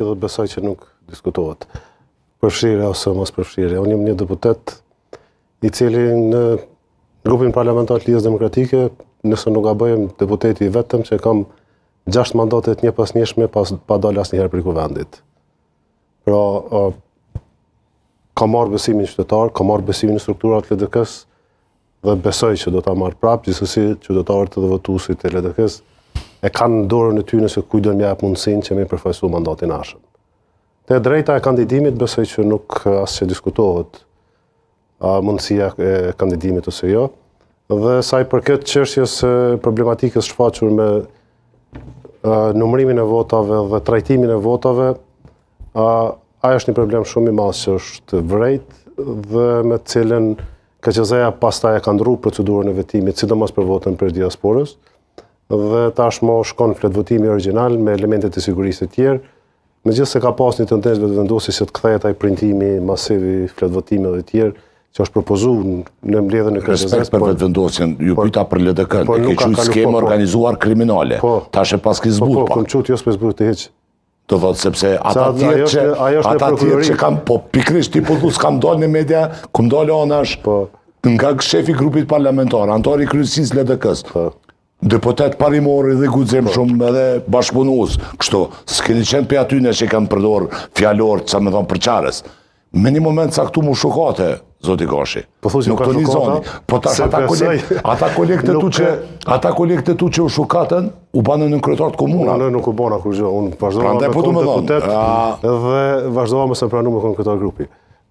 Dhe besoj që nuk diskutohet përfshirje ose mos përfshirje. Unë jam një deputet i cili në grupin parlamentar të Lidhjes Demokratike, nëse nuk gabojmë, deputeti i vetëm që kam 6 mandate të njëpasnjëshme pa dalë asnjëherë prej kuvendit. Pra, kam marrë besimin qytetar, kam marrë besimin në strukturat LDK-s dhe besoj që do ta marrë prapë, gjithsesi qytetarët dhe votuesit e LDK-s e kanë në dorën e tyre se kujt do më jap mundësinë që me përfaqësu mandatin ashëm. Te drejta e kandidimit besoj që nuk asgjë diskutohet mundësia e kandidimit ose jo. Dhe sa i përket çështjes së problematikës shfaqur me numërimin e votave dhe trajtimin e votave, ajo është një problem shumë i madh që është vrejt dhe me të cilën KQZ-ja pastaj e ka ndrruar procedurën e vetimit, sidomos për votën për diasporës. Dhe tashmë shkon fletvotimi origjinal me elementet e sigurisë të tjerë, megjithëse ka pas një tendencë vetëvendosje që të kthehet ai printimi masiv i fletvotimeve të tjerë, që është propozuar në mbledhjen e KQZ-s. Respekt për vetëvendosjen, ju pyeta për LDK-n, e ke qenë skemë organizuar kriminale. Tash e paske zbut pa. Po, çut jo s'po zbut të hiç. Do thotë sepse ata tjerë që kanë, po pikërisht ti po thu s'kam dalë në media, ku ndalë anash nga shefi grupit parlamentar, antari i kryesisë LDK-s. Deputet parimori dhe guxim shumë edhe bashkëpunues, kështu, s'keni qenë për atyne që kanë përdor fjalor, sa me thonë përqares. Me një moment caktuar mu shokate, zoti Gashi. Nuk të një zoni. Po tash ata kolekte tu që u shokaten, u banën në kryetar të komunave. Unë nuk u bana kur gjë, unë vazhdova me konë deputet dhe vazhdova me se pranu me konë kryetar grupi.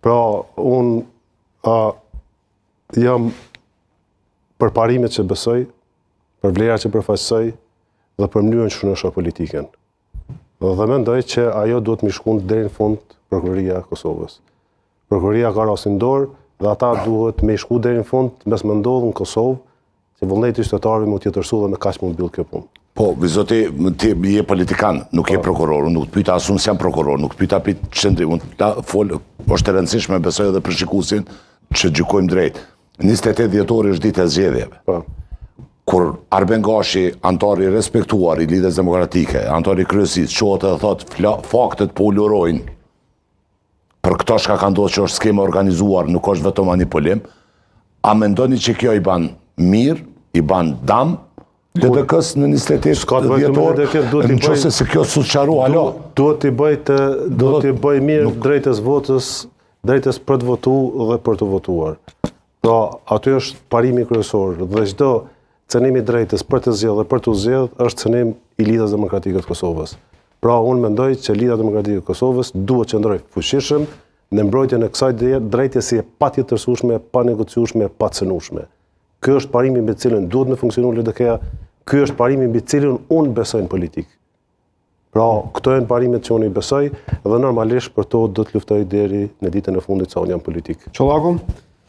Pra, unë jam për parimet që besoj, për vlerat që përfaqësoj dhe për mënyrën që në shoh politiken. Dhe mendoj që ajo duhet mi shkuar deri në fund Prokuroria e Kosovës. Prokuroria ka rastin dorë dhe ata duhet me shku deri në fund mes më ndodh në Kosovë, që vullneti i qytetarëve mund të jetërsu dhe me kaq mund mbyll kjo punë. Po, vizoti, ti je politikan, nuk je prokuror, nuk të pyeta asun se jam prokuror, nuk të pyeta për qëndrim, është e rëndësishme besoj edhe për shikuesin që gjykojmë drejt. 28 dhjetori është ditë e zgjedhjeve. Kur Arben Gashi, antari respektuar i Lidhjes Demokratike, antari kryesisë, qohet edhe thot faktet po ulurojnë për këto shka ka ndodhur që është skema organizuar, nuk është vetëm manipulim, a mendoni që kjo i ban mirë, i ban dam LDK-s në 28 dhjetor, në qëse se kjo suqaru, alo? Duhet t'i bëj mirë drejtës votës, drejtës për të votu dhe për të votuar. Pra, aty është parimi kryesor dhe çdo cënimi drejtës për të zgjedhur dhe për të zgjedhur është cënim i Lidhjes Demokratike të Kosovës. Pra, unë mendoj që Lidhja Demokratike e Kosovës duhet qëndroj fuqishëm në mbrojtjen e kësaj drejtësie si e patjetërsueshme, pa negociueshme, pa cënueshme. Ky është parimi mbi të cilën duhet të funksionojë LDK-ja, ky është parimi mbi të cilin unë besoj në politikë. Pra, këto janë parimet që unë i besoj dhe normalisht për to do të luftoj deri në ditën e fundit sa unë jam politik. Çollaku?